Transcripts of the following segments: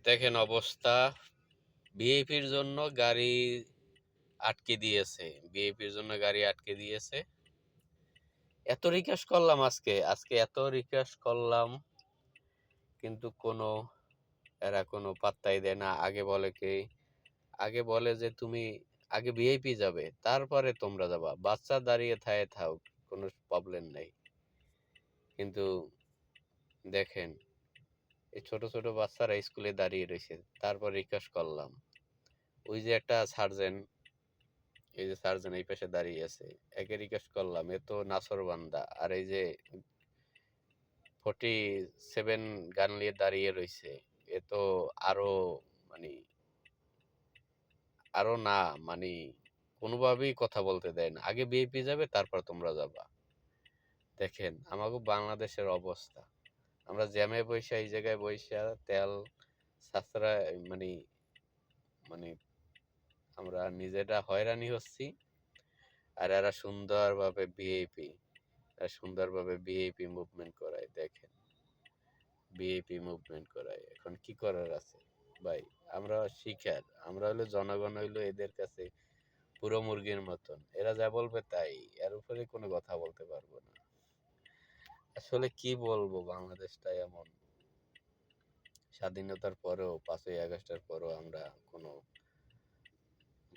দেখেন অবস্থা, ভিআইপির জন্য গাড়ি আটকে দিয়েছে। ভিআইপির জন্য গাড়ি আটকে দিয়েছে। এত রিকোয়েস্ট করলাম আজকে এত রিকোয়েস্ট করলাম, কিন্তু এরা কোনো পাত্তাই দেয় না। আগে বলে যে তুমি আগে ভিআইপি যাবে, তারপরে তোমরা যাবা। বাচ্চা দাঁড়িয়ে থাও, কোনো প্রবলেম নাই। কিন্তু দেখেন, এই ছোট ছোট বাচ্চারা স্কুলে দাঁড়িয়ে রয়েছে, তারপর রিকোয়েস্ট করলাম। ওই যে একটা সার্জেন্ট, এই যে সার্জেন্ট এই পাশে দাঁড়িয়ে আছে, একে রিকোয়েস্ট করলাম, এ তো নাছোড়বান্দা। আর এই যে 47 গান নিয়ে দাঁড়িয়ে রয়েছে, এ তো আরো মানে আরো না মানে কোনোভাবেই কথা বলতে দেয় না। আগে বিএপি যাবে, তারপর তোমরা যাবা। দেখেন আমাকে বাংলাদেশের অবস্থা, আমরা জ্যামে বৈশা এই জায়গায় বৈশা তেল সাশ্রয় মানে মানে আমরা নিজেরা হয়রানি হচ্ছি। আর এরা সুন্দরভাবে ভিআইপি মুভমেন্ট করায়। দেখেন ভিআইপি মুভমেন্ট করায়, এখন কি করার আছে ভাই? আমরা শিখার, আমরা হলো জনগণ, হইলো এদের কাছে পুরো মুরগির মতন। এরা যা বলবে তাই, এর উপরে কোনো কথা বলতে পারবো না। আসলে কি বলবো, বাংলাদেশটা এমন। স্বাধীনতার পরেও, 5ই আগস্টের পরেও আমরা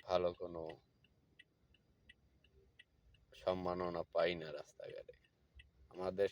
ভালো কোনো সম্মাননা পাই না রাস্তাঘাটে। আমাদের